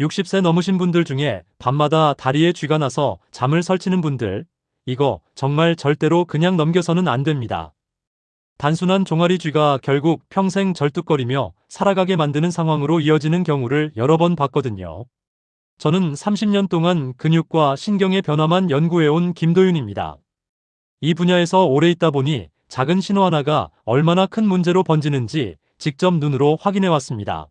60세 넘으신 분들 중에 밤마다 다리에 쥐가 나서 잠을 설치는 분들, 이거 정말 절대로 그냥 넘겨서는 안 됩니다. 단순한 종아리 쥐가 결국 평생 절뚝거리며 살아가게 만드는 상황으로 이어지는 경우를 여러 번 봤거든요. 저는 30년 동안 근육과 신경의 변화만 연구해온 김도윤입니다. 이 분야에서 오래 있다 보니 작은 신호 하나가 얼마나 큰 문제로 번지는지 직접 눈으로 확인해 왔습니다.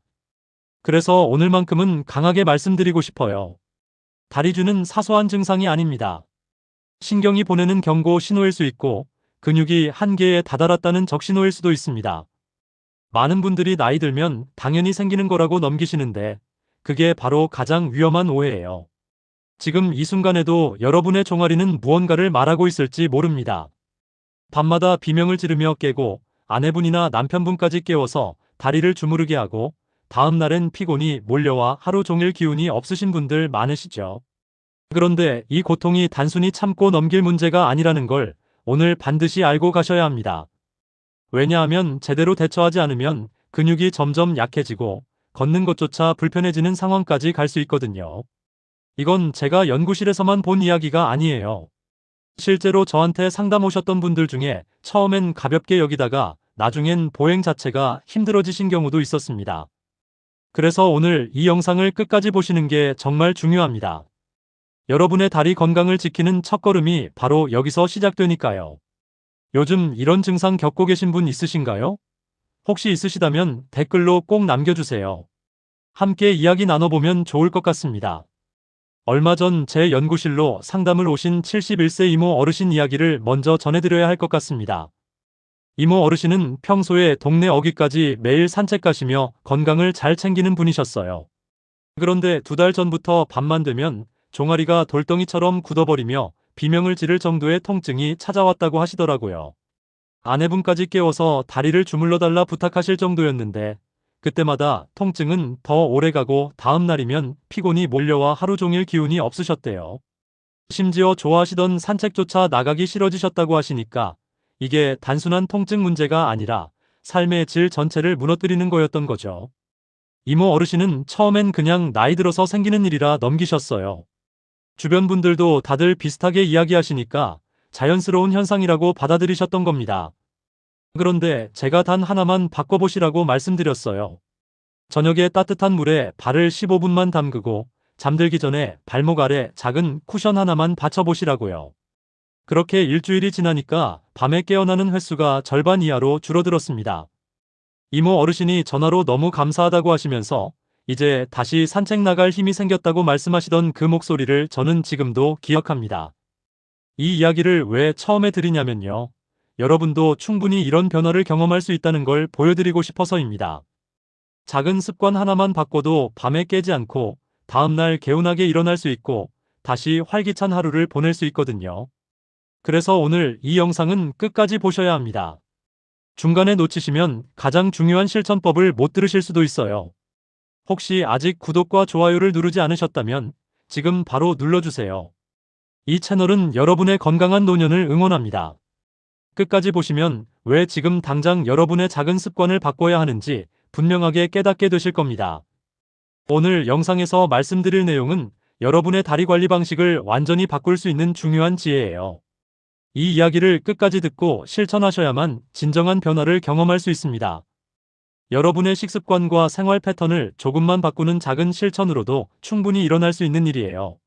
그래서 오늘만큼은 강하게 말씀드리고 싶어요. 다리쥐는 사소한 증상이 아닙니다. 신경이 보내는 경고 신호일 수 있고 근육이 한계에 다다랐다는 적신호일 수도 있습니다. 많은 분들이 나이 들면 당연히 생기는 거라고 넘기시는데 그게 바로 가장 위험한 오해예요. 지금 이 순간에도 여러분의 종아리는 무언가를 말하고 있을지 모릅니다. 밤마다 비명을 지르며 깨고 아내분이나 남편분까지 깨워서 다리를 주무르게 하고 다음 날엔 피곤이 몰려와 하루 종일 기운이 없으신 분들 많으시죠. 그런데 이 고통이 단순히 참고 넘길 문제가 아니라는 걸 오늘 반드시 알고 가셔야 합니다. 왜냐하면 제대로 대처하지 않으면 근육이 점점 약해지고 걷는 것조차 불편해지는 상황까지 갈 수 있거든요. 이건 제가 연구실에서만 본 이야기가 아니에요. 실제로 저한테 상담 오셨던 분들 중에 처음엔 가볍게 여기다가 나중엔 보행 자체가 힘들어지신 경우도 있었습니다. 그래서 오늘 이 영상을 끝까지 보시는 게 정말 중요합니다. 여러분의 다리 건강을 지키는 첫걸음이 바로 여기서 시작되니까요. 요즘 이런 증상 겪고 계신 분 있으신가요? 혹시 있으시다면 댓글로 꼭 남겨주세요. 함께 이야기 나눠보면 좋을 것 같습니다. 얼마 전 제 연구실로 상담을 오신 71세 이모 어르신 이야기를 먼저 전해드려야 할 것 같습니다. 이모 어르신은 평소에 동네 어귀까지 매일 산책 가시며 건강을 잘 챙기는 분이셨어요. 그런데 2달 전부터 밤만 되면 종아리가 돌덩이처럼 굳어버리며 비명을 지를 정도의 통증이 찾아왔다고 하시더라고요. 아내분까지 깨워서 다리를 주물러달라 부탁하실 정도였는데 그때마다 통증은 더 오래가고 다음 날이면 피곤이 몰려와 하루 종일 기운이 없으셨대요. 심지어 좋아하시던 산책조차 나가기 싫어지셨다고 하시니까 이게 단순한 통증 문제가 아니라 삶의 질 전체를 무너뜨리는 거였던 거죠. 이모 어르신은 처음엔 그냥 나이 들어서 생기는 일이라 넘기셨어요. 주변 분들도 다들 비슷하게 이야기하시니까 자연스러운 현상이라고 받아들이셨던 겁니다. 그런데 제가 단 하나만 바꿔보시라고 말씀드렸어요. 저녁에 따뜻한 물에 발을 15분만 담그고 잠들기 전에 발목 아래 작은 쿠션 하나만 받쳐보시라고요. 그렇게 일주일이 지나니까 밤에 깨어나는 횟수가 절반 이하로 줄어들었습니다. 이모 어르신이 전화로 너무 감사하다고 하시면서 이제 다시 산책 나갈 힘이 생겼다고 말씀하시던 그 목소리를 저는 지금도 기억합니다. 이 이야기를 왜 처음에 드리냐면요. 여러분도 충분히 이런 변화를 경험할 수 있다는 걸 보여드리고 싶어서입니다. 작은 습관 하나만 바꿔도 밤에 깨지 않고 다음날 개운하게 일어날 수 있고 다시 활기찬 하루를 보낼 수 있거든요. 그래서 오늘 이 영상은 끝까지 보셔야 합니다. 중간에 놓치시면 가장 중요한 실천법을 못 들으실 수도 있어요. 혹시 아직 구독과 좋아요를 누르지 않으셨다면 지금 바로 눌러주세요. 이 채널은 여러분의 건강한 노년을 응원합니다. 끝까지 보시면 왜 지금 당장 여러분의 작은 습관을 바꿔야 하는지 분명하게 깨닫게 되실 겁니다. 오늘 영상에서 말씀드릴 내용은 여러분의 다리 관리 방식을 완전히 바꿀 수 있는 중요한 지혜예요. 이 이야기를 끝까지 듣고 실천하셔야만 진정한 변화를 경험할 수 있습니다. 여러분의 식습관과 생활 패턴을 조금만 바꾸는 작은 실천으로도 충분히 일어날 수 있는 일이에요.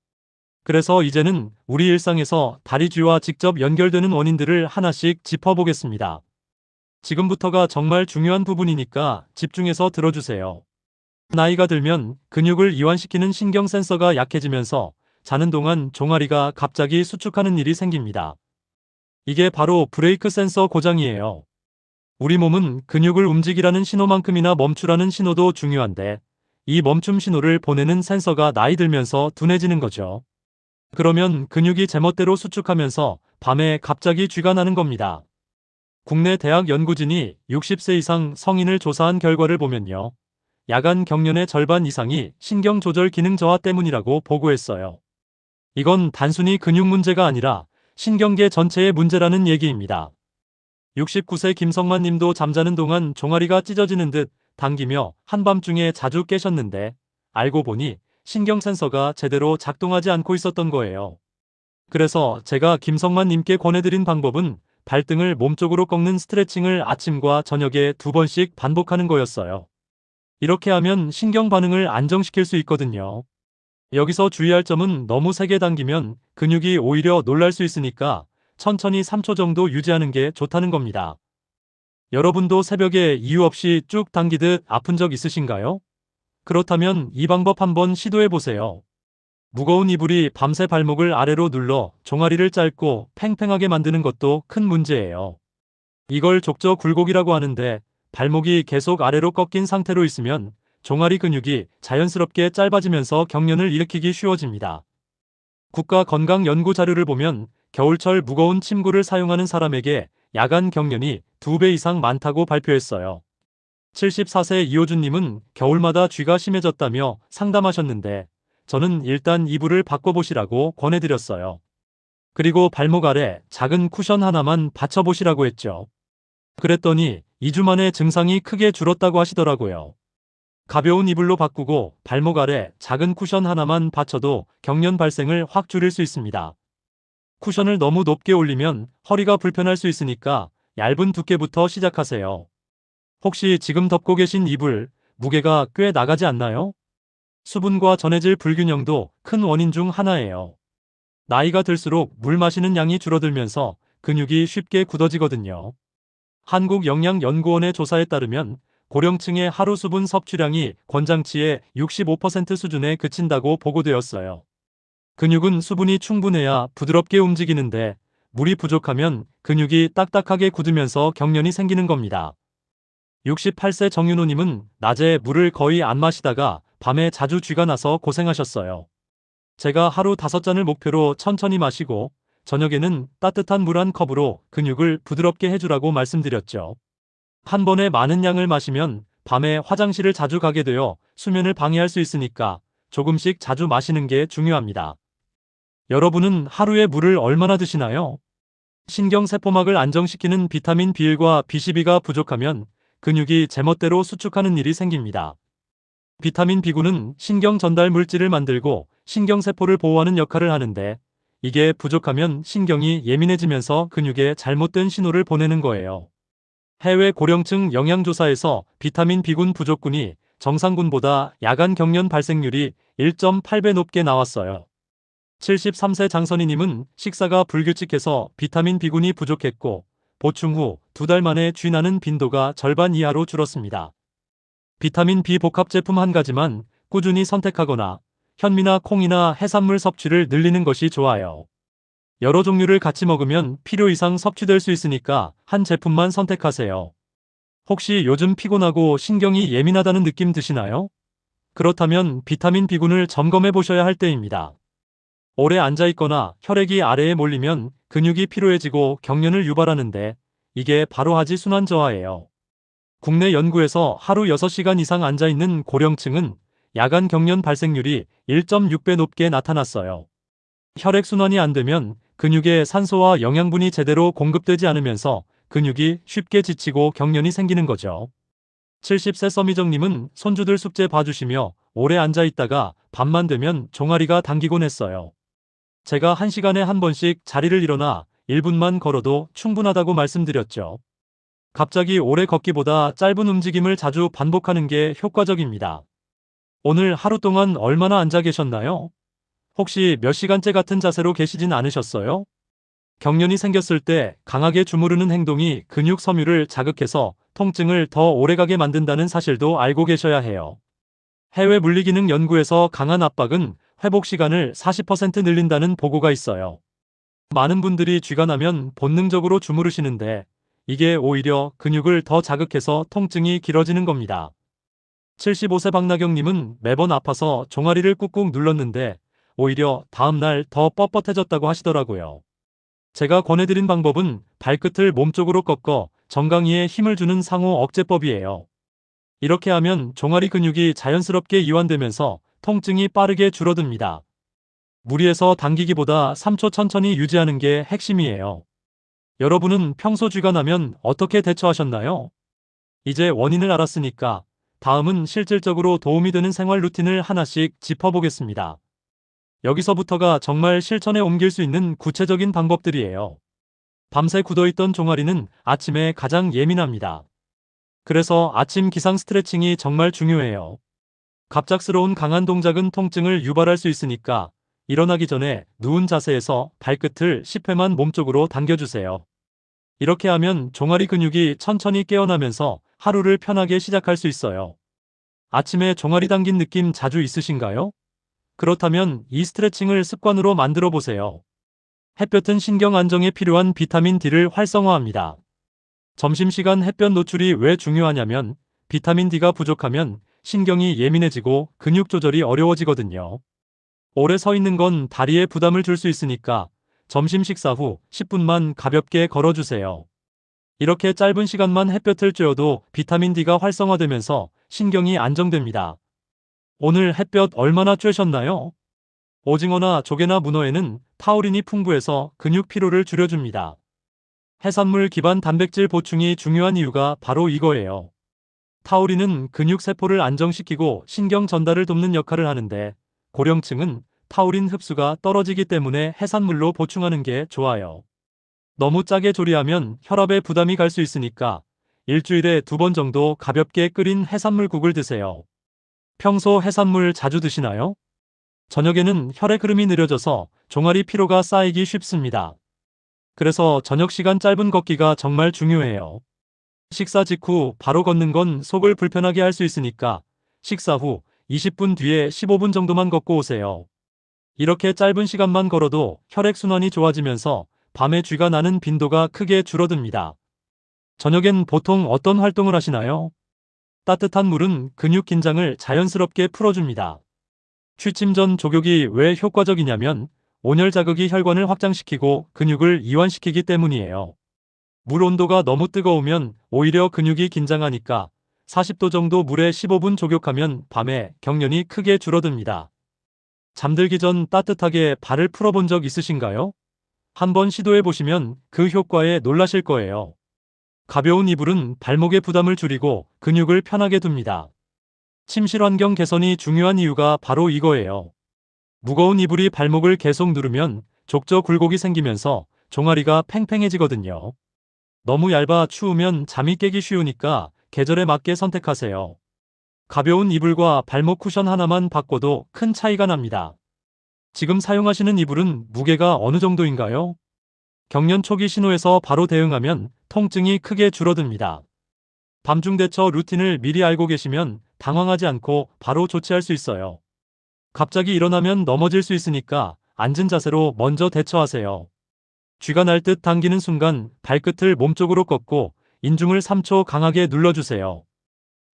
그래서 이제는 우리 일상에서 다리쥐와 직접 연결되는 원인들을 하나씩 짚어보겠습니다. 지금부터가 정말 중요한 부분이니까 집중해서 들어주세요. 나이가 들면 근육을 이완시키는 신경 센서가 약해지면서 자는 동안 종아리가 갑자기 수축하는 일이 생깁니다. 이게 바로 브레이크 센서 고장이에요. 우리 몸은 근육을 움직이라는 신호만큼이나 멈추라는 신호도 중요한데 이 멈춤 신호를 보내는 센서가 나이 들면서 둔해지는 거죠. 그러면 근육이 제멋대로 수축하면서 밤에 갑자기 쥐가 나는 겁니다. 국내 대학 연구진이 60세 이상 성인을 조사한 결과를 보면요. 야간 경련의 절반 이상이 신경 조절 기능 저하 때문이라고 보고했어요. 이건 단순히 근육 문제가 아니라 신경계 전체의 문제라는 얘기입니다. 69세 김성만 님도 잠자는 동안 종아리가 찢어지는 듯 당기며 한밤중에 자주 깨셨는데 알고 보니 신경 센서가 제대로 작동하지 않고 있었던 거예요. 그래서 제가 김성만 님께 권해드린 방법은 발등을 몸쪽으로 꺾는 스트레칭을 아침과 저녁에 2번씩 반복하는 거였어요. 이렇게 하면 신경 반응을 안정시킬 수 있거든요. 여기서 주의할 점은 너무 세게 당기면 근육이 오히려 놀랄 수 있으니까 천천히 3초 정도 유지하는 게 좋다는 겁니다. 여러분도 새벽에 이유 없이 쭉 당기듯 아픈 적 있으신가요? 그렇다면 이 방법 한번 시도해 보세요. 무거운 이불이 밤새 발목을 아래로 눌러 종아리를 짧고 팽팽하게 만드는 것도 큰 문제예요. 이걸 족저 굴곡이라고 하는데 발목이 계속 아래로 꺾인 상태로 있으면 종아리 근육이 자연스럽게 짧아지면서 경련을 일으키기 쉬워집니다. 국가 건강 연구 자료를 보면 겨울철 무거운 침구를 사용하는 사람에게 야간 경련이 2배 이상 많다고 발표했어요. 74세 이호준님은 겨울마다 쥐가 심해졌다며 상담하셨는데 저는 일단 이불을 바꿔보시라고 권해드렸어요. 그리고 발목 아래 작은 쿠션 하나만 받쳐보시라고 했죠. 그랬더니 2주 만에 증상이 크게 줄었다고 하시더라고요. 가벼운 이불로 바꾸고 발목 아래 작은 쿠션 하나만 받쳐도 경련 발생을 확 줄일 수 있습니다. 쿠션을 너무 높게 올리면 허리가 불편할 수 있으니까 얇은 두께부터 시작하세요. 혹시 지금 덮고 계신 이불, 무게가 꽤 나가지 않나요? 수분과 전해질 불균형도 큰 원인 중 하나예요. 나이가 들수록 물 마시는 양이 줄어들면서 근육이 쉽게 굳어지거든요. 한국영양연구원의 조사에 따르면 고령층의 하루 수분 섭취량이 권장치의 65% 수준에 그친다고 보고되었어요. 근육은 수분이 충분해야 부드럽게 움직이는데 물이 부족하면 근육이 딱딱하게 굳으면서 경련이 생기는 겁니다. 68세 정윤호님은 낮에 물을 거의 안 마시다가 밤에 자주 쥐가 나서 고생하셨어요. 제가 하루 5잔을 목표로 천천히 마시고 저녁에는 따뜻한 물 한 컵으로 근육을 부드럽게 해주라고 말씀드렸죠. 한 번에 많은 양을 마시면 밤에 화장실을 자주 가게 되어 수면을 방해할 수 있으니까 조금씩 자주 마시는 게 중요합니다. 여러분은 하루에 물을 얼마나 드시나요? 신경세포막을 안정시키는 비타민 B1과 B12가 부족하면 근육이 제멋대로 수축하는 일이 생깁니다. 비타민 B9는 신경 전달 물질을 만들고 신경세포를 보호하는 역할을 하는데 이게 부족하면 신경이 예민해지면서 근육에 잘못된 신호를 보내는 거예요. 해외 고령층 영양조사에서 비타민 B군 부족군이 정상군보다 야간 경련 발생률이 1.8배 높게 나왔어요. 73세 장선희님은 식사가 불규칙해서 비타민 B군이 부족했고 보충 후 2달 만에 쥐 나는 빈도가 절반 이하로 줄었습니다. 비타민 B 복합 제품 한 가지만 꾸준히 선택하거나 현미나 콩이나 해산물 섭취를 늘리는 것이 좋아요. 여러 종류를 같이 먹으면 필요 이상 섭취될 수 있으니까 한 제품만 선택하세요. 혹시 요즘 피곤하고 신경이 예민하다는 느낌 드시나요? 그렇다면 비타민 B군을 점검해 보셔야 할 때입니다. 오래 앉아있거나 혈액이 아래에 몰리면 근육이 피로해지고 경련을 유발하는데 이게 바로 하지순환 저하예요. 국내 연구에서 하루 6시간 이상 앉아있는 고령층은 야간 경련 발생률이 1.6배 높게 나타났어요. 혈액순환이 안 되면 근육에 산소와 영양분이 제대로 공급되지 않으면서 근육이 쉽게 지치고 경련이 생기는 거죠. 70세 서미정님은 손주들 숙제 봐주시며 오래 앉아있다가 밤만 되면 종아리가 당기곤 했어요. 제가 1시간에 한 번씩 자리를 일어나 1분만 걸어도 충분하다고 말씀드렸죠. 갑자기 오래 걷기보다 짧은 움직임을 자주 반복하는 게 효과적입니다. 오늘 하루 동안 얼마나 앉아 계셨나요? 혹시 몇 시간째 같은 자세로 계시진 않으셨어요? 경련이 생겼을 때 강하게 주무르는 행동이 근육 섬유를 자극해서 통증을 더 오래가게 만든다는 사실도 알고 계셔야 해요. 해외 물리기능 연구에서 강한 압박은 회복 시간을 40% 늘린다는 보고가 있어요. 많은 분들이 쥐가 나면 본능적으로 주무르시는데 이게 오히려 근육을 더 자극해서 통증이 길어지는 겁니다. 75세 박나경님은 매번 아파서 종아리를 꾹꾹 눌렀는데 오히려 다음날 더 뻣뻣해졌다고 하시더라고요. 제가 권해드린 방법은 발끝을 몸쪽으로 꺾어 정강이에 힘을 주는 상호 억제법이에요. 이렇게 하면 종아리 근육이 자연스럽게 이완되면서 통증이 빠르게 줄어듭니다. 무리해서 당기기보다 3초 천천히 유지하는 게 핵심이에요. 여러분은 평소 쥐가 나면 어떻게 대처하셨나요? 이제 원인을 알았으니까 다음은 실질적으로 도움이 되는 생활 루틴을 하나씩 짚어보겠습니다. 여기서부터가 정말 실천에 옮길 수 있는 구체적인 방법들이에요. 밤새 굳어있던 종아리는 아침에 가장 예민합니다. 그래서 아침 기상 스트레칭이 정말 중요해요. 갑작스러운 강한 동작은 통증을 유발할 수 있으니까 일어나기 전에 누운 자세에서 발끝을 10회만 몸쪽으로 당겨주세요. 이렇게 하면 종아리 근육이 천천히 깨어나면서 하루를 편하게 시작할 수 있어요. 아침에 종아리 당긴 느낌 자주 있으신가요? 그렇다면 이 스트레칭을 습관으로 만들어 보세요. 햇볕은 신경 안정에 필요한 비타민 D를 활성화합니다. 점심시간 햇볕 노출이 왜 중요하냐면 비타민 D가 부족하면 신경이 예민해지고 근육 조절이 어려워지거든요. 오래 서 있는 건 다리에 부담을 줄 수 있으니까 점심 식사 후 10분만 가볍게 걸어주세요. 이렇게 짧은 시간만 햇볕을 쬐어도 비타민 D가 활성화되면서 신경이 안정됩니다. 오늘 햇볕 얼마나 쬐셨나요? 오징어나 조개나 문어에는 타우린이 풍부해서 근육 피로를 줄여줍니다. 해산물 기반 단백질 보충이 중요한 이유가 바로 이거예요. 타우린은 근육 세포를 안정시키고 신경 전달을 돕는 역할을 하는데 고령층은 타우린 흡수가 떨어지기 때문에 해산물로 보충하는 게 좋아요. 너무 짜게 조리하면 혈압에 부담이 갈 수 있으니까 일주일에 2번 정도 가볍게 끓인 해산물국을 드세요. 평소 해산물 자주 드시나요? 저녁에는 혈액 흐름이 느려져서 종아리 피로가 쌓이기 쉽습니다. 그래서 저녁 시간 짧은 걷기가 정말 중요해요. 식사 직후 바로 걷는 건 속을 불편하게 할 수 있으니까 식사 후 20분 뒤에 15분 정도만 걷고 오세요. 이렇게 짧은 시간만 걸어도 혈액순환이 좋아지면서 밤에 쥐가 나는 빈도가 크게 줄어듭니다. 저녁엔 보통 어떤 활동을 하시나요? 따뜻한 물은 근육 긴장을 자연스럽게 풀어줍니다. 취침 전 족욕이 왜 효과적이냐면 온열 자극이 혈관을 확장시키고 근육을 이완시키기 때문이에요. 물 온도가 너무 뜨거우면 오히려 근육이 긴장하니까 40도 정도 물에 15분 족욕하면 밤에 경련이 크게 줄어듭니다. 잠들기 전 따뜻하게 발을 풀어본 적 있으신가요? 한번 시도해보시면 그 효과에 놀라실 거예요. 가벼운 이불은 발목의 부담을 줄이고 근육을 편하게 둡니다. 침실 환경 개선이 중요한 이유가 바로 이거예요. 무거운 이불이 발목을 계속 누르면 족저 굴곡이 생기면서 종아리가 팽팽해지거든요. 너무 얇아 추우면 잠이 깨기 쉬우니까 계절에 맞게 선택하세요. 가벼운 이불과 발목 쿠션 하나만 바꿔도 큰 차이가 납니다. 지금 사용하시는 이불은 무게가 어느 정도인가요? 경련 초기 신호에서 바로 대응하면 통증이 크게 줄어듭니다. 밤중 대처 루틴을 미리 알고 계시면 당황하지 않고 바로 조치할 수 있어요. 갑자기 일어나면 넘어질 수 있으니까 앉은 자세로 먼저 대처하세요. 쥐가 날 듯 당기는 순간 발끝을 몸쪽으로 꺾고 인중을 3초 강하게 눌러주세요.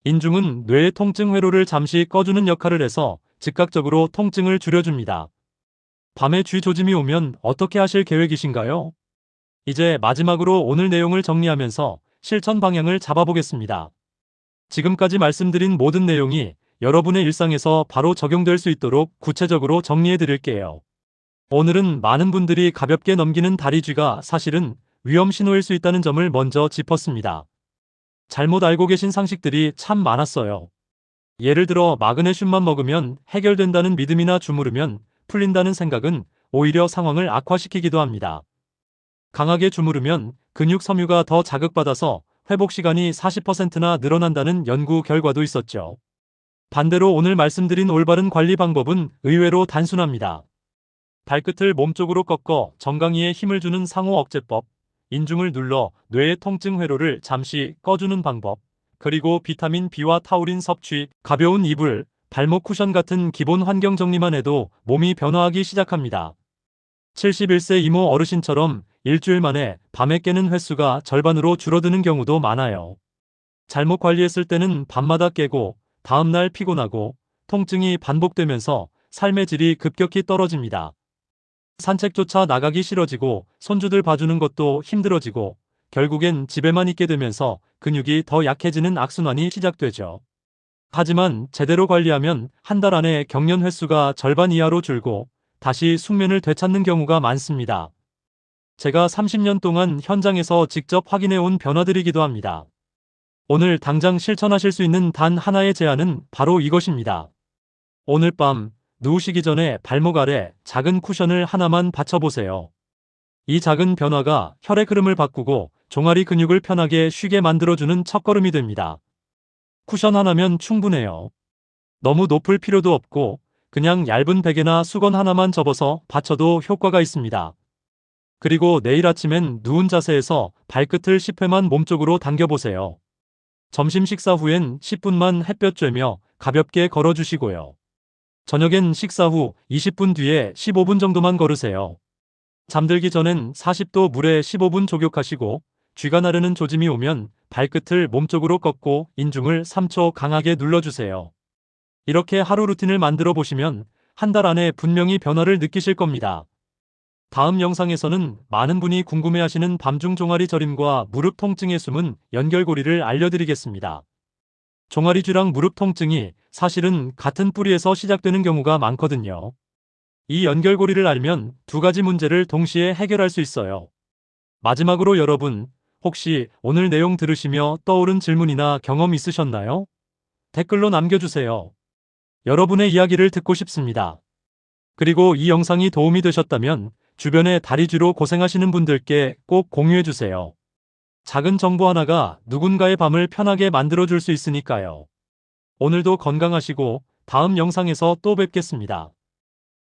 인중은 뇌의 통증 회로를 잠시 꺼주는 역할을 해서 즉각적으로 통증을 줄여줍니다. 밤에 쥐 조짐이 오면 어떻게 하실 계획이신가요? 이제 마지막으로 오늘 내용을 정리하면서 실천 방향을 잡아보겠습니다. 지금까지 말씀드린 모든 내용이 여러분의 일상에서 바로 적용될 수 있도록 구체적으로 정리해 드릴게요. 오늘은 많은 분들이 가볍게 넘기는 다리 쥐가 사실은 위험 신호일 수 있다는 점을 먼저 짚었습니다. 잘못 알고 계신 상식들이 참 많았어요. 예를 들어 마그네슘만 먹으면 해결된다는 믿음이나 주무르면 풀린다는 생각은 오히려 상황을 악화시키기도 합니다. 강하게 주무르면 근육 섬유가 더 자극받아서 회복 시간이 40%나 늘어난다는 연구 결과도 있었죠. 반대로 오늘 말씀드린 올바른 관리 방법은 의외로 단순합니다. 발끝을 몸쪽으로 꺾어 정강이에 힘을 주는 상호 억제법, 인중을 눌러 뇌의 통증 회로를 잠시 꺼주는 방법, 그리고 비타민 B와 타우린 섭취, 가벼운 이불, 발목 쿠션 같은 기본 환경 정리만 해도 몸이 변화하기 시작합니다. 71세 이모 어르신처럼 일주일 만에 밤에 깨는 횟수가 절반으로 줄어드는 경우도 많아요. 잘못 관리했을 때는 밤마다 깨고 다음날 피곤하고 통증이 반복되면서 삶의 질이 급격히 떨어집니다. 산책조차 나가기 싫어지고 손주들 봐주는 것도 힘들어지고 결국엔 집에만 있게 되면서 근육이 더 약해지는 악순환이 시작되죠. 하지만 제대로 관리하면 한 달 안에 경련 횟수가 절반 이하로 줄고 다시 숙면을 되찾는 경우가 많습니다. 제가 30년 동안 현장에서 직접 확인해 온 변화들이기도 합니다. 오늘 당장 실천하실 수 있는 단 하나의 제안은 바로 이것입니다. 오늘 밤 누우시기 전에 발목 아래 작은 쿠션을 하나만 받쳐보세요. 이 작은 변화가 혈액 흐름을 바꾸고 종아리 근육을 편하게 쉬게 만들어주는 첫걸음이 됩니다. 쿠션 하나면 충분해요. 너무 높을 필요도 없고 그냥 얇은 베개나 수건 하나만 접어서 받쳐도 효과가 있습니다. 그리고 내일 아침엔 누운 자세에서 발끝을 10회만 몸쪽으로 당겨보세요. 점심 식사 후엔 10분만 햇볕 쬐며 가볍게 걸어주시고요. 저녁엔 식사 후 20분 뒤에 15분 정도만 걸으세요. 잠들기 전엔 40도 물에 15분 조격하시고 쥐가 나르는 조짐이 오면 발끝을 몸쪽으로 꺾고 인중을 3초 강하게 눌러주세요. 이렇게 하루 루틴을 만들어 보시면 한 달 안에 분명히 변화를 느끼실 겁니다. 다음 영상에서는 많은 분이 궁금해하시는 밤중 종아리 저림과 무릎 통증의 숨은 연결고리를 알려드리겠습니다. 종아리쥐랑 무릎 통증이 사실은 같은 뿌리에서 시작되는 경우가 많거든요. 이 연결고리를 알면 두 가지 문제를 동시에 해결할 수 있어요. 마지막으로 여러분, 혹시 오늘 내용 들으시며 떠오른 질문이나 경험 있으셨나요? 댓글로 남겨주세요. 여러분의 이야기를 듣고 싶습니다. 그리고 이 영상이 도움이 되셨다면 주변에 다리쥐로 고생하시는 분들께 꼭 공유해주세요. 작은 정보 하나가 누군가의 밤을 편하게 만들어줄 수 있으니까요. 오늘도 건강하시고 다음 영상에서 또 뵙겠습니다.